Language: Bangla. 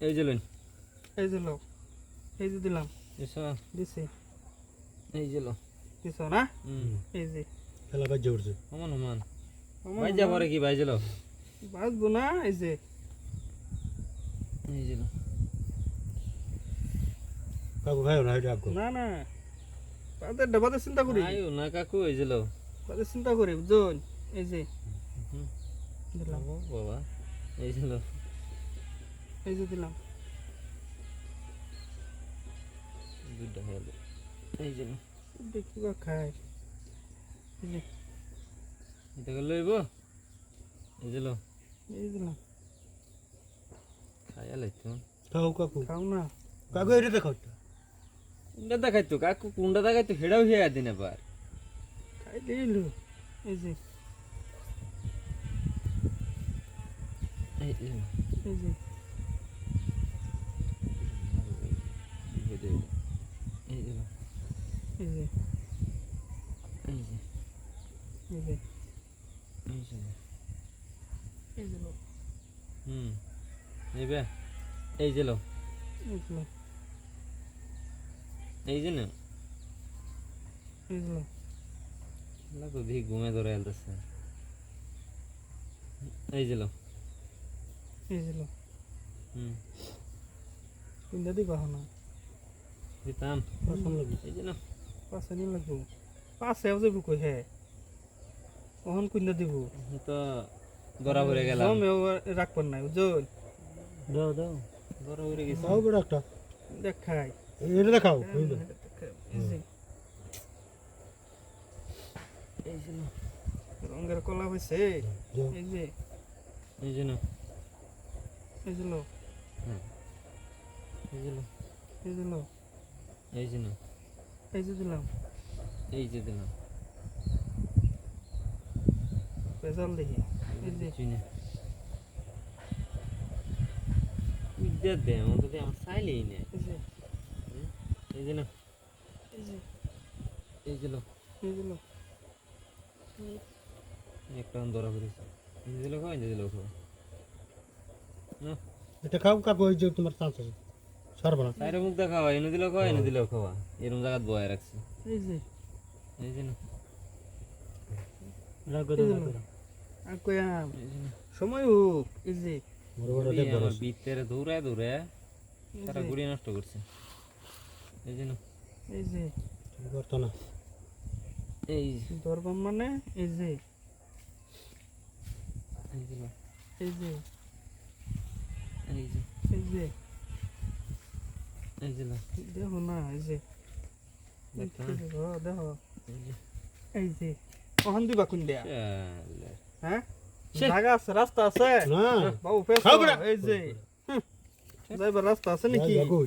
এই যে লইন এই যে লো এই যে দিলাম এসো দিছি এই যে লো দিছো না এই যে খেলা বাজ্য উঠছে ওমান ওমান ভাই যা পরে কি ভাই যে লো বাজবো না এই যে লো কাকু খাইও না এটা আগে না না বাদে ডাবাতে চিন্তা করি আইও না কাকু এই যে লো বাদে চিন্তা করি বুঝুন এই যে দিলাম ও বাবা এই যে লো এই যে দিলাম দুইটা হয়ে গেল এই যে লো দেখি বা খায় এই যে এটা গেল লইব এই যে লো এই দিলাম খাইয়া লাইতো খাও কাকু খাও না কাকু এটা দেখাও কুন্ডা দেখাইতো কাকু কুন্ডা দেখাইতো হেডাও হিয়া দিন আবার খাই দিলু এই যে এই যে লো এই যে এই যে লো এই যে এই যে এই যে এই যে এই যে লো এই বে এই যে লো এই যে লো এই যে না এই যে লো লাগো দেখি ঘুমে ধরে আলতেছে এই যে লো এই যে লো কিনতে দিবা না দিতাম পছন্দ লাগে এই যে না পাশে নিয়ে লাগবো পাশেও যাবো কই হে কখন কিনতে দিব তো ধরা পড়ে গেলাম জমেও রাখবেন না বুঝুন দাও দাও ধরা পড়ে গেছি খাও বড় একটা দেখাই এটা দেখাও এই যে এই যে না রঙের কলা হয়েছে এই যে এই যে না এই যে লো এই যে লো এই যে লো এই যে না এই যে দিলাম এই যে দিলাম পেজাল দেখি এই যে চিনে উইদ্যা দে অন্তত আমার চাইলেই না এই যে এই যে না এই যে এই যে লো এই যে লো একটা ধরা পড়েছে এই যে লো খাও এই যে লো খাও না এটা খাও কাকু ওই যে তোমার চান্স আছে সারবা না সাইরে মুখ দেখাওয়া এনে দিলেও খাওয়া এনে দিলেও খাওয়া এরকম জায়গা বয়ে রাখছি এই যে এই যে না রাখো এই যে দাও লো আর কইয়াম এই যে না সময় হোক এই যে বড় বড় এই দেখ আমার ভিতরে দৌড়ায় দৌড়ায় এই সারা যে, গুড়ি নষ্ট করছে এই যে না এই যে করতো না এই দরবাম মানে এই যে এই যে না এই যে এই যে এই যে এই যে না দেখো না এই যে দেখো এই যে, দেখো এই যে এই যে কখন দিবা কোন দেয়া শালা। হ্যাঁ সে। জায়গা আছে রাস্তা আছে না বাবু পেছ খাও বেটা। এই যে যাইবার রাস্তা আছে নাকি যাই, যাবো।